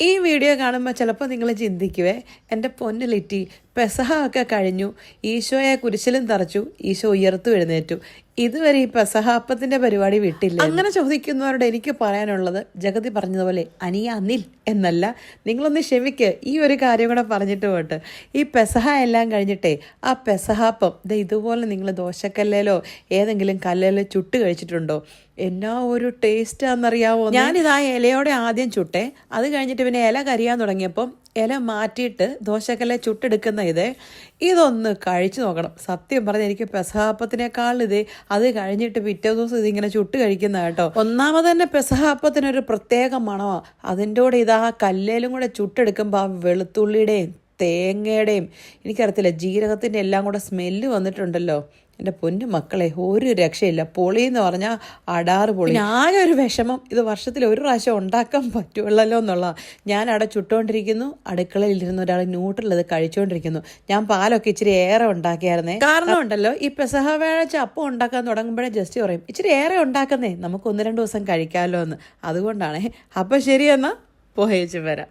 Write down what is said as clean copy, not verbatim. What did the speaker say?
ഈ വീഡിയോ കാണുമ്പോൾ ചിലപ്പോൾ നിങ്ങൾ ചിന്തിക്കുവേ, എൻ്റെ പൊന്ന് ലിറ്റി, പെസഹ ഒക്കെ കഴിഞ്ഞു, ഈശോയെ കുരിശിലും തറച്ചു, ഈശോ ഉയർത്തു എഴുന്നേറ്റു, ഇതുവരെ ഈ പെസഹാപ്പത്തിൻ്റെ പരിപാടി വിട്ടില്ല. അങ്ങനെ ചോദിക്കുന്നവരോട് എനിക്ക് പറയാനുള്ളത്, ജഗതി പറഞ്ഞതുപോലെ അനിയ നിൽ എന്നല്ല, നിങ്ങളൊന്ന് ക്ഷമിക്ക്. ഈ ഒരു കാര്യം കൂടെ പറഞ്ഞിട്ട് പോട്ട്, ഈ പെസഹ എല്ലാം കഴിഞ്ഞിട്ടേ ആ പെസഹാപ്പം ഇതുപോലെ നിങ്ങൾ ദോശക്കല്ലേലോ ഏതെങ്കിലും കല്ലേലോ ചുട്ട് കഴിച്ചിട്ടുണ്ടോ? എന്നാ ഒരു ടേസ്റ്റാണെന്നറിയാവോ? ഞാനിതാ ഇലയോടെ ആദ്യം ചുട്ടേ, അത് കഴിഞ്ഞിട്ട് പിന്നെ ഇല കരിയാൻ തുടങ്ങിയപ്പം ഇല മാറ്റിയിട്ട് ദോശക്കല്ലെ ചുട്ടെടുക്കുന്ന ഇതൊന്ന് കഴിച്ചു നോക്കണം. സത്യം പറഞ്ഞാൽ എനിക്ക് പെസഹാപ്പത്തിനേക്കാൾ അത് കഴിഞ്ഞിട്ട് പിറ്റേ ദിവസം ഇതിങ്ങനെ ചുട്ട് കഴിക്കുന്ന കേട്ടോ. ഒന്നാമത് തന്നെ പെസഹാപ്പത്തിനൊരു പ്രത്യേക മണമാണ്. അതിൻ്റെ കൂടെ ഇതാ കല്ലേലും കൂടെ ചുട്ടെടുക്കുമ്പോൾ ആ വെളുത്തുള്ളിയുടെയും തേങ്ങയുടെയും എനിക്കറിയത്തില്ല ജീരകത്തിൻ്റെ എല്ലാം കൂടെ സ്മെല്ല് വന്നിട്ടുണ്ടല്ലോ. എൻ്റെ പൊന്നു മക്കളെ, ഒരു രക്ഷയില്ല. പൊളി എന്ന് പറഞ്ഞാൽ അടാറ് പൊളി. ആകെ ഒരു വിഷമം, ഇത് വർഷത്തിൽ ഒരു പ്രാവശ്യം ഉണ്ടാക്കാൻ പറ്റുള്ളല്ലോ എന്നുള്ള. ഞാൻ അവിടെ ചുട്ടുകൊണ്ടിരിക്കുന്നു, അടുക്കളയിലിരുന്ന് ഒരാൾ ന്യൂട്രൽ കഴിച്ചുകൊണ്ടിരിക്കുന്നു. ഞാൻ പാലൊക്കെ ഇച്ചിരി ഏറെ ഉണ്ടാക്കിയായിരുന്നേ. കാരണം ഉണ്ടല്ലോ, ഈ പെസഹ വ്യാഴാഴ്ച അപ്പം ഉണ്ടാക്കാൻ തുടങ്ങുമ്പോഴേ ജസ്റ്റ് പറയും ഇച്ചിരി ഏറെ ഉണ്ടാക്കുന്നേ, നമുക്ക് 1-2 ദിവസം കഴിക്കാമല്ലോ എന്ന്. അതുകൊണ്ടാണേ. അപ്പം ശരിയെന്നാ പോയേച്ച് വരാം.